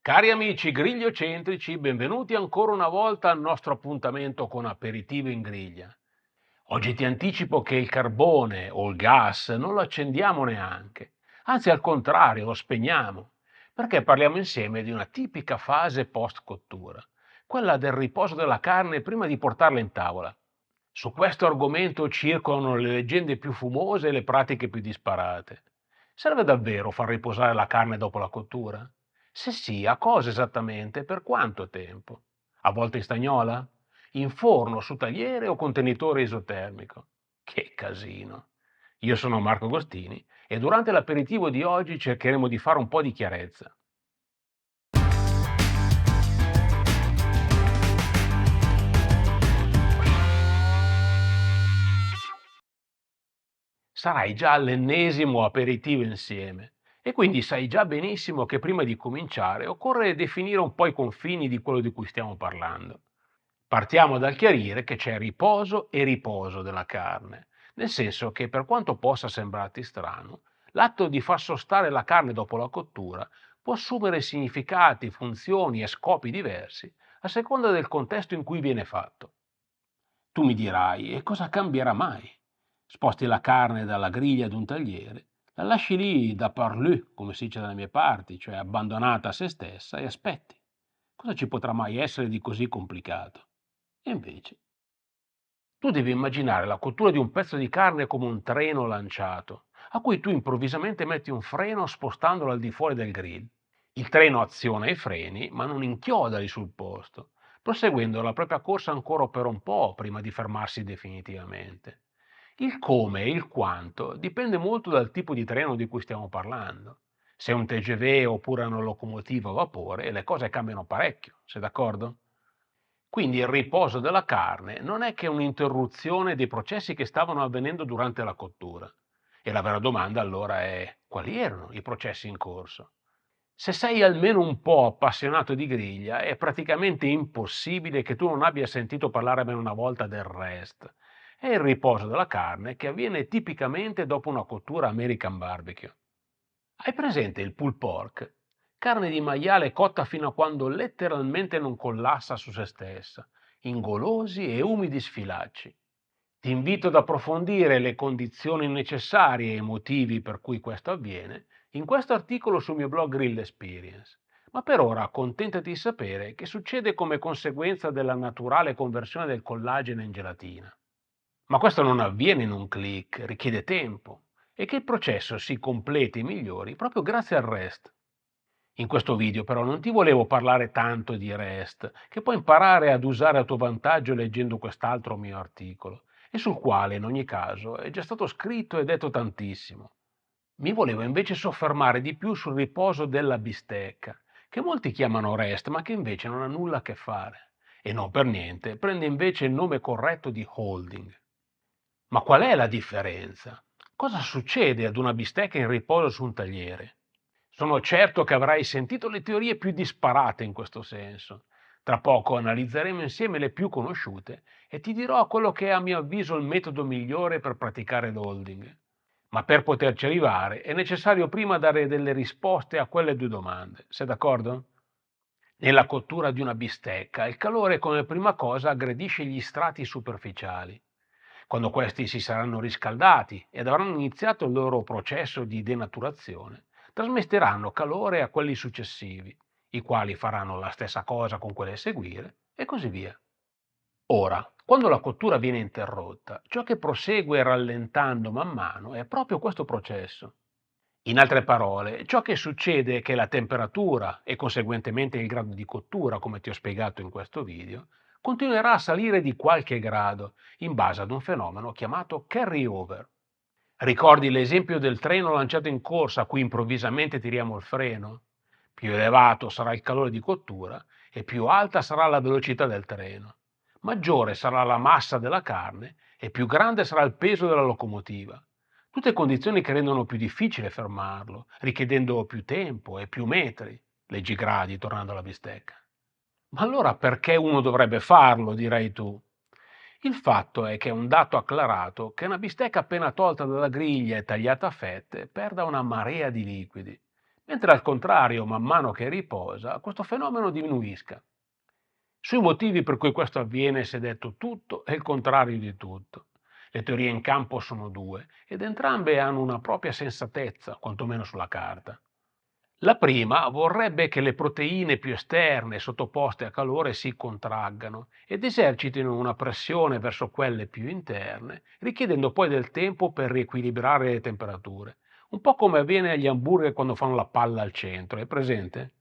Cari amici grigliocentrici, benvenuti ancora una volta al nostro appuntamento con Aperitivo in griglia. Oggi ti anticipo che il carbone o il gas non lo accendiamo neanche, anzi al contrario lo spegniamo, perché parliamo insieme di una tipica fase post-cottura, quella del riposo della carne prima di portarla in tavola. Su questo argomento circolano le leggende più fumose e le pratiche più disparate. Serve davvero far riposare la carne dopo la cottura? Se sì, a cosa esattamente e per quanto tempo? A volte in stagnola? In forno, su tagliere o contenitore isotermico? Che casino! Io sono Marco Agostini e durante l'aperitivo di oggi cercheremo di fare un po' di chiarezza. Sarai già all'ennesimo aperitivo insieme e quindi sai già benissimo che prima di cominciare occorre definire un po' i confini di quello di cui stiamo parlando. Partiamo dal chiarire che c'è riposo e riposo della carne, nel senso che per quanto possa sembrarti strano, l'atto di far sostare la carne dopo la cottura può assumere significati, funzioni e scopi diversi a seconda del contesto in cui viene fatto. Tu mi dirai, e cosa cambierà mai? Sposti la carne dalla griglia ad un tagliere, la lasci lì da parlu, come si dice dalle mie parti, cioè abbandonata a se stessa, e aspetti. Cosa ci potrà mai essere di così complicato? E invece, tu devi immaginare la cottura di un pezzo di carne come un treno lanciato, a cui tu improvvisamente metti un freno spostandolo al di fuori del grill. Il treno aziona i freni, ma non inchioda lì sul posto, proseguendo la propria corsa ancora per un po' prima di fermarsi definitivamente. Il come e il quanto dipende molto dal tipo di treno di cui stiamo parlando. Se è un TGV oppure una locomotiva a vapore, le cose cambiano parecchio, sei d'accordo? Quindi il riposo della carne non è che un'interruzione dei processi che stavano avvenendo durante la cottura. E la vera domanda allora è: quali erano i processi in corso? Se sei almeno un po' appassionato di griglia, è praticamente impossibile che tu non abbia sentito parlare almeno una volta del rest. È il riposo della carne che avviene tipicamente dopo una cottura American barbecue. Hai presente il pulled pork? Carne di maiale cotta fino a quando letteralmente non collassa su se stessa, in golosi e umidi sfilacci. Ti invito ad approfondire le condizioni necessarie e i motivi per cui questo avviene in questo articolo sul mio blog Grill Experience. Ma per ora accontentati di sapere che succede come conseguenza della naturale conversione del collagene in gelatina. Ma questo non avviene in un click, richiede tempo e che il processo si completi e migliori proprio grazie al REST. In questo video però non ti volevo parlare tanto di REST, che puoi imparare ad usare a tuo vantaggio leggendo quest'altro mio articolo, e sul quale in ogni caso è già stato scritto e detto tantissimo. Mi volevo invece soffermare di più sul riposo della bistecca, che molti chiamano REST, ma che invece non ha nulla a che fare. E non per niente, prende invece il nome corretto di holding. Ma qual è la differenza? Cosa succede ad una bistecca in riposo su un tagliere? Sono certo che avrai sentito le teorie più disparate in questo senso. Tra poco analizzeremo insieme le più conosciute e ti dirò quello che è a mio avviso il metodo migliore per praticare l'holding. Ma per poterci arrivare è necessario prima dare delle risposte a quelle due domande. Sei d'accordo? Nella cottura di una bistecca, il calore come prima cosa aggredisce gli strati superficiali. Quando questi si saranno riscaldati ed avranno iniziato il loro processo di denaturazione, trasmetteranno calore a quelli successivi, i quali faranno la stessa cosa con quelli a seguire e così via. Ora, quando la cottura viene interrotta, ciò che prosegue rallentando man mano è proprio questo processo. In altre parole, ciò che succede è che la temperatura e conseguentemente il grado di cottura, come ti ho spiegato in questo video, continuerà a salire di qualche grado in base ad un fenomeno chiamato carry-over. Ricordi l'esempio del treno lanciato in corsa a cui improvvisamente tiriamo il freno? Più elevato sarà il calore di cottura e più alta sarà la velocità del treno. Maggiore sarà la massa della carne e più grande sarà il peso della locomotiva. Tutte condizioni che rendono più difficile fermarlo, richiedendo più tempo e più metri. Leggi i gradi, tornando alla bistecca. Ma allora perché uno dovrebbe farlo, direi tu? Il fatto è che è un dato acclarato che una bistecca appena tolta dalla griglia e tagliata a fette perda una marea di liquidi, mentre al contrario, man mano che riposa, questo fenomeno diminuisca. Sui motivi per cui questo avviene si è detto tutto e il contrario di tutto. Le teorie in campo sono due ed entrambe hanno una propria sensatezza, quantomeno sulla carta. La prima vorrebbe che le proteine più esterne sottoposte a calore si contraggano ed esercitino una pressione verso quelle più interne, richiedendo poi del tempo per riequilibrare le temperature. Un po' come avviene agli hamburger quando fanno la palla al centro, è presente?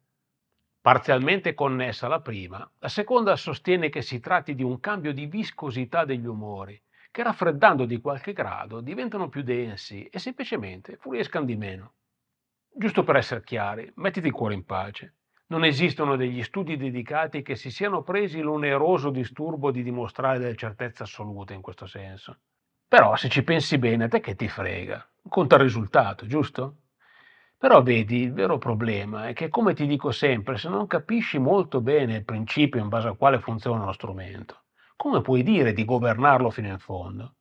Parzialmente connessa alla prima, la seconda sostiene che si tratti di un cambio di viscosità degli umori, che raffreddando di qualche grado diventano più densi e semplicemente fuoriescano di meno. Giusto per essere chiari, mettiti il cuore in pace. Non esistono degli studi dedicati che si siano presi l'oneroso disturbo di dimostrare delle certezze assolute in questo senso. Però se ci pensi bene, a te che ti frega? Conta il risultato, giusto? Però vedi, il vero problema è che, come ti dico sempre, se non capisci molto bene il principio in base al quale funziona uno strumento, come puoi dire di governarlo fino in fondo?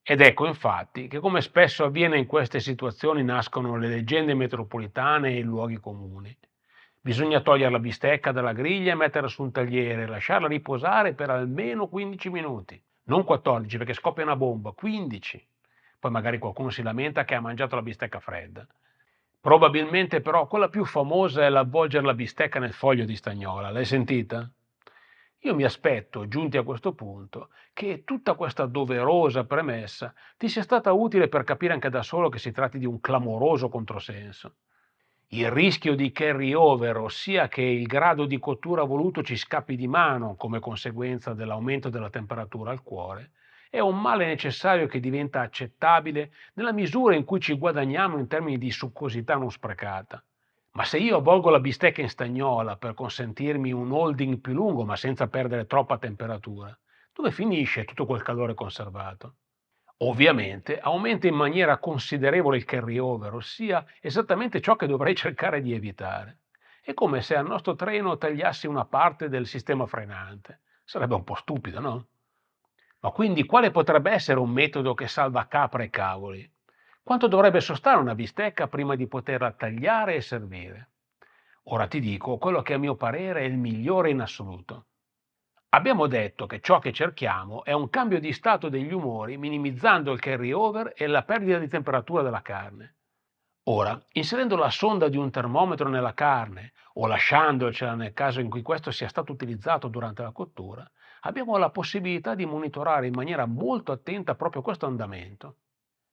Ed ecco infatti che, come spesso avviene in queste situazioni, nascono le leggende metropolitane e i luoghi comuni. Bisogna togliere la bistecca dalla griglia e metterla su un tagliere e lasciarla riposare per almeno 15 minuti. Non 14 perché scoppia una bomba, 15. Poi magari qualcuno si lamenta che ha mangiato la bistecca fredda. Probabilmente però quella più famosa è l'avvolgere la bistecca nel foglio di stagnola. L'hai sentita? Io mi aspetto, giunti a questo punto, che tutta questa doverosa premessa ti sia stata utile per capire anche da solo che si tratti di un clamoroso controsenso. Il rischio di carry over, ossia che il grado di cottura voluto ci scappi di mano come conseguenza dell'aumento della temperatura al cuore, è un male necessario che diventa accettabile nella misura in cui ci guadagniamo in termini di succosità non sprecata. Ma se io avvolgo la bistecca in stagnola per consentirmi un holding più lungo ma senza perdere troppa temperatura, dove finisce tutto quel calore conservato? Ovviamente aumenta in maniera considerevole il carry-over, ossia esattamente ciò che dovrei cercare di evitare. È come se al nostro treno tagliassi una parte del sistema frenante. Sarebbe un po' stupido, no? Ma quindi quale potrebbe essere un metodo che salva capra e cavoli? Quanto dovrebbe sostare una bistecca prima di poterla tagliare e servire? Ora ti dico quello che a mio parere è il migliore in assoluto. Abbiamo detto che ciò che cerchiamo è un cambio di stato degli umori minimizzando il carry-over e la perdita di temperatura della carne. Ora, inserendo la sonda di un termometro nella carne o lasciandocela nel caso in cui questo sia stato utilizzato durante la cottura, abbiamo la possibilità di monitorare in maniera molto attenta proprio questo andamento.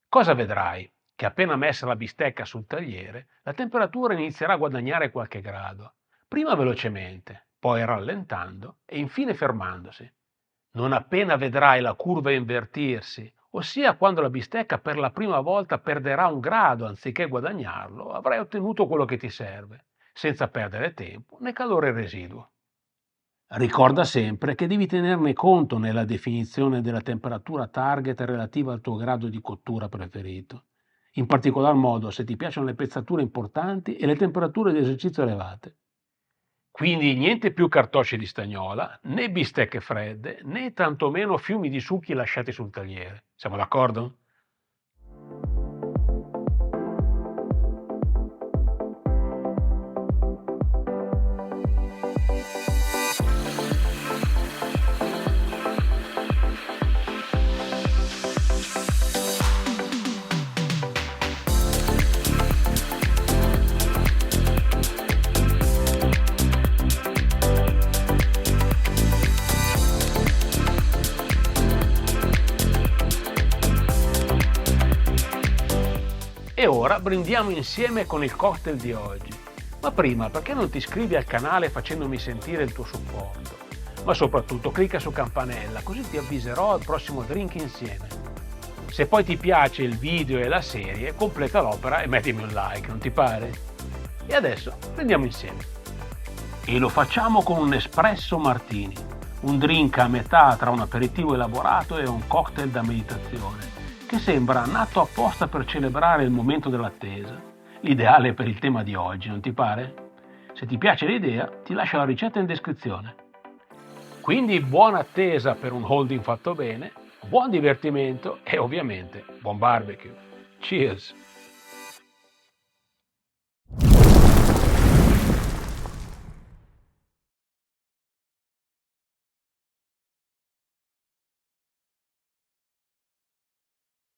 Cosa vedrai? Che appena messa la bistecca sul tagliere, la temperatura inizierà a guadagnare qualche grado, prima velocemente, poi rallentando e infine fermandosi. Non appena vedrai la curva invertirsi, ossia quando la bistecca per la prima volta perderà un grado anziché guadagnarlo, avrai ottenuto quello che ti serve, senza perdere tempo né calore residuo. Ricorda sempre che devi tenerne conto nella definizione della temperatura target relativa al tuo grado di cottura preferito, in particolar modo se ti piacciono le pezzature importanti e le temperature di esercizio elevate. Quindi niente più cartocci di stagnola, né bistecche fredde, né tantomeno fiumi di succhi lasciati sul tagliere. Siamo d'accordo? E ora brindiamo insieme con il cocktail di oggi. Ma prima, perché non ti iscrivi al canale facendomi sentire il tuo supporto? Ma soprattutto clicca su campanella, così ti avviserò al prossimo drink insieme. Se poi ti piace il video e la serie, completa l'opera e mettimi un like, non ti pare? E adesso prendiamo insieme. E lo facciamo con un espresso martini, un drink a metà tra un aperitivo elaborato e un cocktail da meditazione, che sembra nato apposta per celebrare il momento dell'attesa, l'ideale per il tema di oggi, non ti pare? Se ti piace l'idea, ti lascio la ricetta in descrizione. Quindi buona attesa per un holding fatto bene, buon divertimento e ovviamente buon barbecue. Cheers!